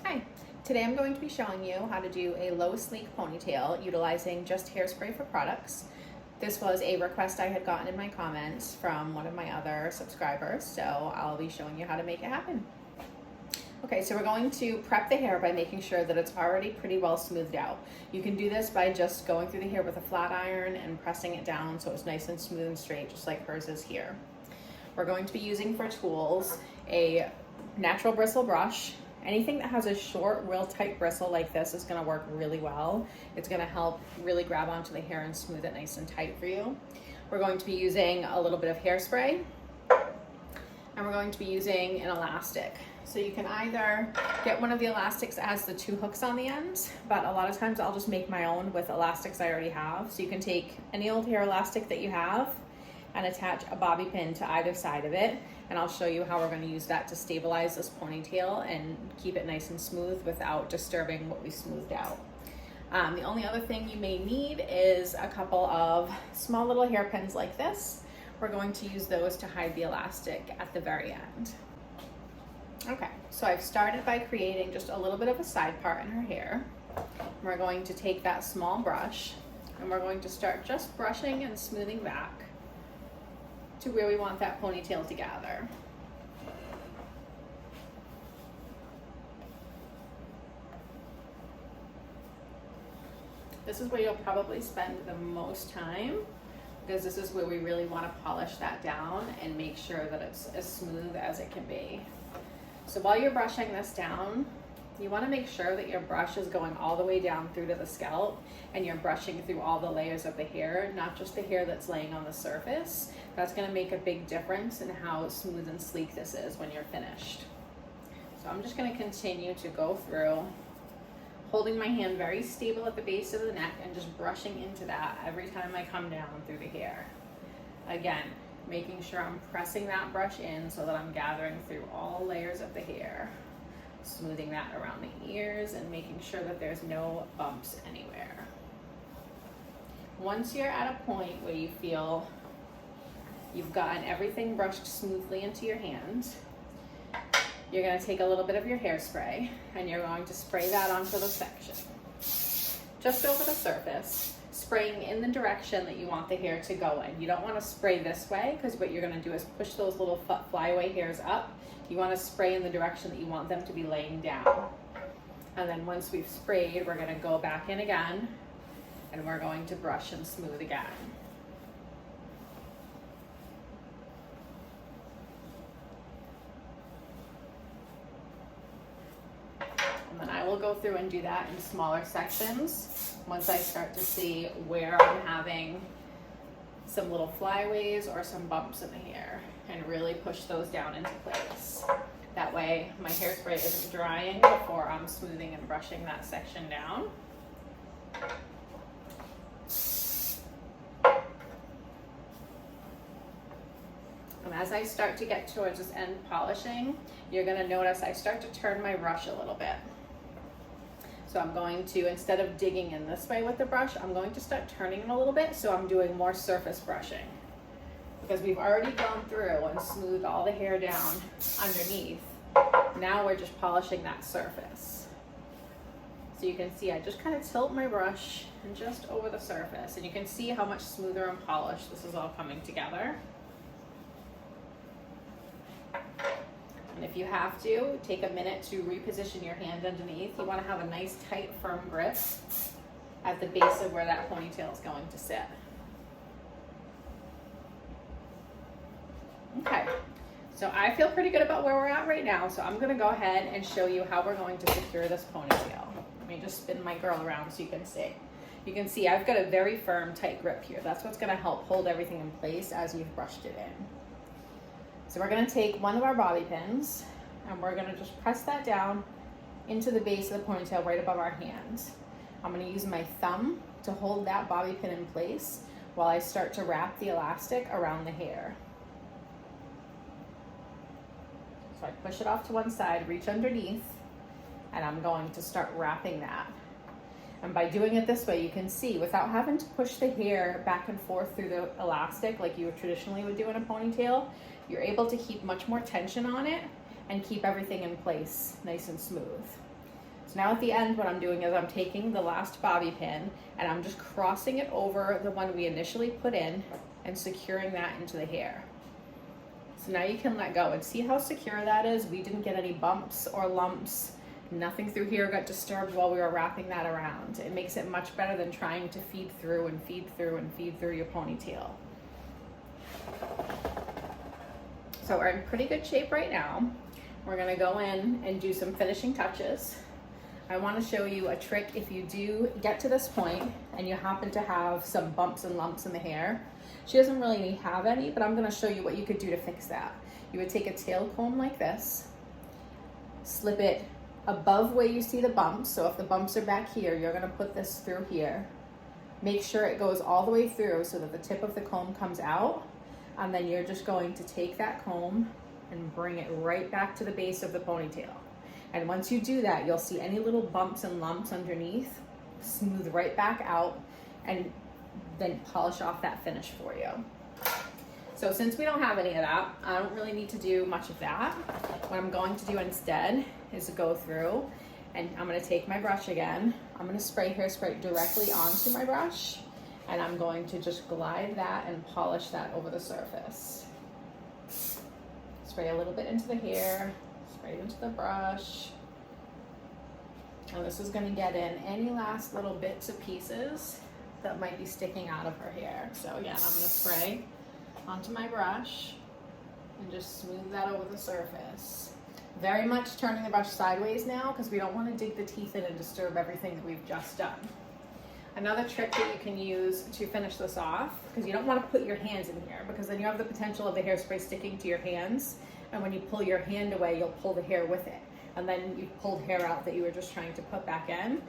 Hi, today I'm going to be showing you how to do a low sleek ponytail utilizing just hairspray for products. This was a request I had gotten in my comments from one of my other subscribers, so I'll be showing you how to make it happen. Okay, so we're going to prep the hair by making sure that it's already pretty well smoothed out. You can do this by just going through the hair with a flat iron and pressing it down so it's nice and smooth and straight, just like hers is here. We're going to be using for tools a natural bristle brush. Anything that has a short, real tight bristle like this is going to work really well. It's going to help really grab onto the hair and smooth it nice and tight for you. We're going to be using a little bit of hairspray, and we're going to be using an elastic. So you can either get one of the elastics that has the two hooks on the ends, but a lot of times I'll just make my own with elastics I already have. So you can take any old hair elastic that you have and attach a bobby pin to either side of it, and I'll show you how we're going to use that to stabilize this ponytail and keep it nice and smooth without disturbing what we smoothed out. The only other thing you may need is a couple of small little hairpins like this. We're going to use those to hide the elastic at the very end. Okay, so I've started by creating just a little bit of a side part in her hair. We're going to take that small brush and we're going to start just brushing and smoothing back to where we want that ponytail to gather. This is where you'll probably spend the most time, because this is where we really want to polish that down and make sure that it's as smooth as it can be. So while you're brushing this down, you want to make sure that your brush is going all the way down through to the scalp and you're brushing through all the layers of the hair, not just the hair that's laying on the surface. That's going to make a big difference in how smooth and sleek this is when you're finished. So I'm just going to continue to go through, holding my hand very stable at the base of the neck and just brushing into that every time I come down through the hair. Again, making sure I'm pressing that brush in so that I'm gathering through all layers of the hair, smoothing that around the ears and making sure that there's no bumps anywhere. Once you're at a point where you feel you've gotten everything brushed smoothly into your hands, you're going to take a little bit of your hairspray and you're going to spray that onto the section, just over the surface, spraying in the direction that you want the hair to go in. You don't want to spray this way, because what you're going to do is push those little flyaway hairs up. You want to spray in the direction that you want them to be laying down. And then once we've sprayed, we're going to go back in again and we're going to brush and smooth again. And then I will go through and do that in smaller sections once I start to see where I'm having some little flyaways or some bumps in the hair, and really push those down into place. That way my hairspray isn't drying before I'm smoothing and brushing that section down. And as I start to get towards this end polishing, you're going to notice I start to turn my brush a little bit. So I'm going to, instead of digging in this way with the brush, I'm going to start turning it a little bit so I'm doing more surface brushing. Because we've already gone through and smoothed all the hair down underneath. Now we're just polishing that surface. So you can see I just kind of tilt my brush and just over the surface, and you can see how much smoother and polished this is all coming together. And if you have to, take a minute to reposition your hand underneath. You want to have a nice, tight, firm grip at the base of where that ponytail is going to sit. Okay, so I feel pretty good about where we're at right now, so I'm going to go ahead and show you how we're going to secure this ponytail. Let me just spin my girl around so you can see. You can see I've got a very firm, tight grip here. That's what's going to help hold everything in place as you've brushed it in. So we're going to take one of our bobby pins and we're going to just press that down into the base of the ponytail right above our hands. I'm going to use my thumb to hold that bobby pin in place while I start to wrap the elastic around the hair. So I push it off to one side, reach underneath, and I'm going to start wrapping that. And by doing it this way, you can see without having to push the hair back and forth through the elastic like you traditionally would do in a ponytail, you're able to keep much more tension on it and keep everything in place nice and smooth. So now at the end, what I'm doing is I'm taking the last bobby pin and I'm just crossing it over the one we initially put in and securing that into the hair. So now you can let go and see how secure that is. We didn't get any bumps or lumps. Nothing through here got disturbed while we were wrapping that around. It makes it much better than trying to feed through and feed through and feed through your ponytail. So we're in pretty good shape right now. We're gonna go in and do some finishing touches. I wanna show you a trick if you do get to this point and you happen to have some bumps and lumps in the hair. She doesn't really have any, but I'm gonna show you what you could do to fix that. You would take a tail comb like this, slip it above where you see the bumps. So if the bumps are back here, you're gonna put this through here. Make sure it goes all the way through so that the tip of the comb comes out. And then you're just going to take that comb and bring it right back to the base of the ponytail. And once you do that, you'll see any little bumps and lumps underneath, smooth right back out, and then polish off that finish for you. So since we don't have any of that, I don't really need to do much of that. What I'm going to do instead is go through and I'm gonna take my brush again. I'm gonna spray hairspray directly onto my brush, and I'm going to just glide that and polish that over the surface. Spray a little bit into the hair, spray it into the brush. And this is gonna get in any last little bits or pieces that might be sticking out of her hair. So again, I'm gonna spray onto my brush and just smooth that over the surface. Very much turning the brush sideways now because we don't want to dig the teeth in and disturb everything that we've just done. Another trick that you can use to finish this off, because you don't want to put your hands in here because then you have the potential of the hairspray sticking to your hands, and when you pull your hand away, you'll pull the hair with it. And then you've pulled hair out that you were just trying to put back in.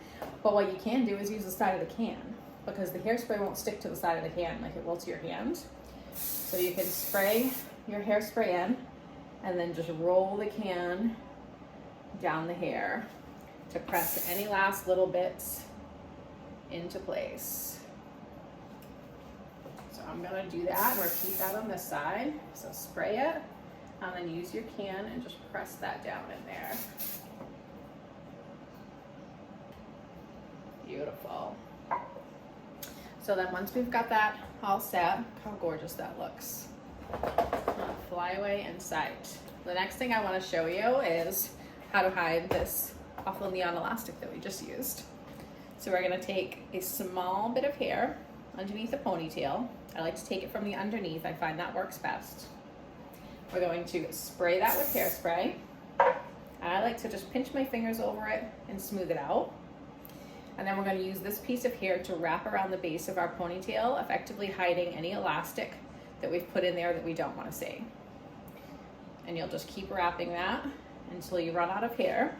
But what you can do is use the side of the can, because the hairspray won't stick to the side of the can like it will to your hand. So you can spray your hairspray in and then just roll the can down the hair to press any last little bits into place. So I'm gonna do that and repeat that on this side. So spray it and then use your can and just press that down in there. Beautiful. So then once we've got that all set, how gorgeous that looks. Fly away in sight. The next thing I want to show you is how to hide this awful neon elastic that we just used. So we're going to take a small bit of hair underneath the ponytail. I like to take it from the underneath. I find that works best. We're going to spray that with hairspray. And I like to just pinch my fingers over it and smooth it out. And then we're going to use this piece of hair to wrap around the base of our ponytail, effectively hiding any elastic that we've put in there that we don't want to see. And you'll just keep wrapping that until you run out of hair.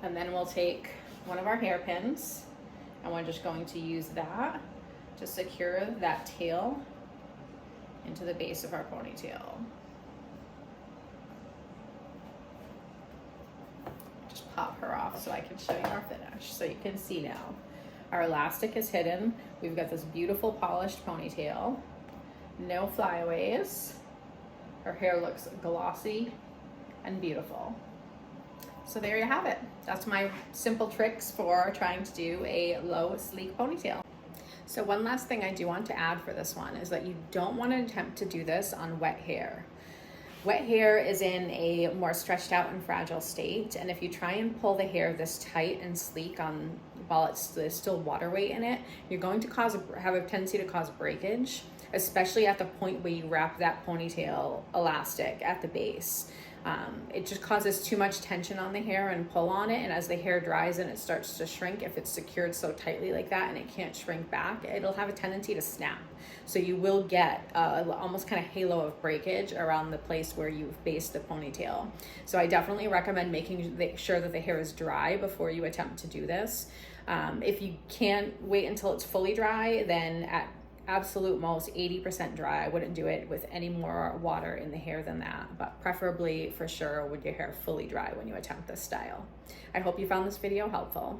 And then we'll take one of our hairpins and we're just going to use that to secure that tail into the base of our ponytail. Just pop her off so I can show you our finish. So you can see now. Our elastic is hidden. We've got this beautiful polished ponytail. No flyaways. Her hair looks glossy and beautiful. So there you have it. That's my simple tricks for trying to do a low, sleek ponytail. So one last thing I do want to add for this one is that you don't want to attempt to do this on wet hair. Wet hair is in a more stretched out and fragile state, and if you try and pull the hair this tight and sleek on while there's still water weight in it, you're going to have a tendency to cause breakage, especially at the point where you wrap that ponytail elastic at the base. It just causes too much tension on the hair and pull on it, and as the hair dries and it starts to shrink, if it's secured so tightly like that and it can't shrink back, it'll have a tendency to snap. So you will get almost kind of halo of breakage around the place where you've based the ponytail. So I definitely recommend making sure that the hair is dry before you attempt to do this. If you can't wait until it's fully dry, then at absolute most 80% dry. I wouldn't do it with any more water in the hair than that, but preferably for sure with your hair fully dry when you attempt this style. I hope you found this video helpful.